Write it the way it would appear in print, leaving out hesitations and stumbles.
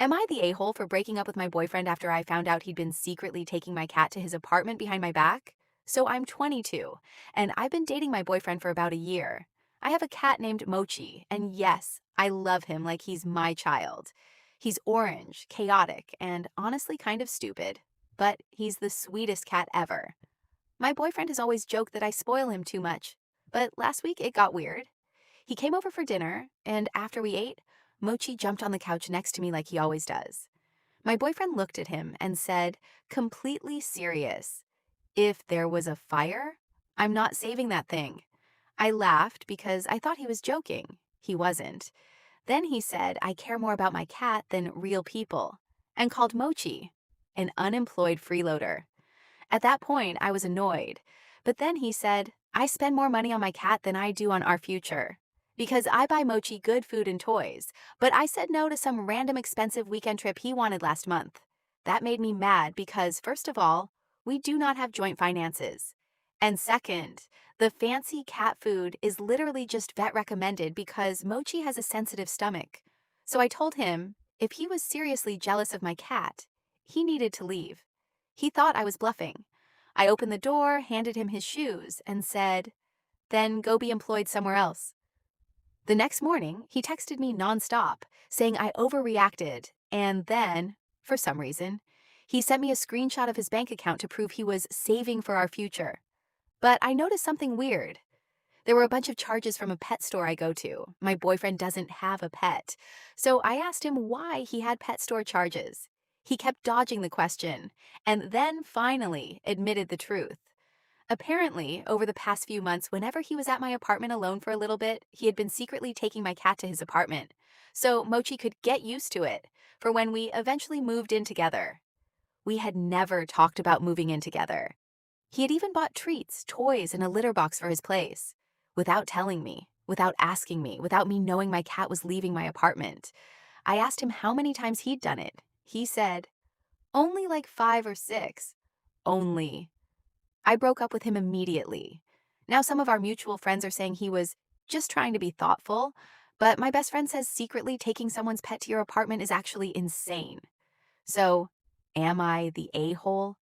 Am I the a-hole for breaking up with my boyfriend after I found out he'd been secretly taking my cat to his apartment behind my back? So I'm 22, and I've been dating my boyfriend for about a year. I have a cat named Mochi, and yes, I love him like he's my child. He's orange, chaotic, and honestly kind of stupid, but he's the sweetest cat ever. My boyfriend has always joked that I spoil him too much, but last week it got weird. He came over for dinner, and after we ate, Mochi jumped on the couch next to me like he always does. My boyfriend looked at him and said, completely serious, "If there was a fire, I'm not saving that thing." I laughed because I thought he was joking. He wasn't. Then he said, "I care more about my cat than real people," and called Mochi an unemployed freeloader. At that point, I was annoyed. But then he said, "I spend more money on my cat than I do on our future, because I buy Mochi good food and toys, but I said no to some random expensive weekend trip he wanted last month." That made me mad because, first of all, we do not have joint finances. And second, the fancy cat food is literally just vet recommended because Mochi has a sensitive stomach. So I told him if he was seriously jealous of my cat, he needed to leave. He thought I was bluffing. I opened the door, handed him his shoes, and said, "Then go be employed somewhere else." The next morning, he texted me nonstop, saying I overreacted, and then, for some reason, he sent me a screenshot of his bank account to prove he was saving for our future. But I noticed something weird. There were a bunch of charges from a pet store I go to. My boyfriend doesn't have a pet. So I asked him why he had pet store charges. He kept dodging the question, and then finally admitted the truth. Apparently, over the past few months, whenever he was at my apartment alone for a little bit, he had been secretly taking my cat to his apartment. So Mochi could get used to it for when we eventually moved in together. We had never talked about moving in together. He had even bought treats, toys, and a litter box for his place, without telling me, without asking me, without me knowing my cat was leaving my apartment. I asked him how many times he'd done it. He said, only like 5 or 6. Only. I broke up with him immediately. Now some of our mutual friends are saying he was just trying to be thoughtful, but my best friend says secretly taking someone's pet to your apartment is actually insane. So, am I the a-hole?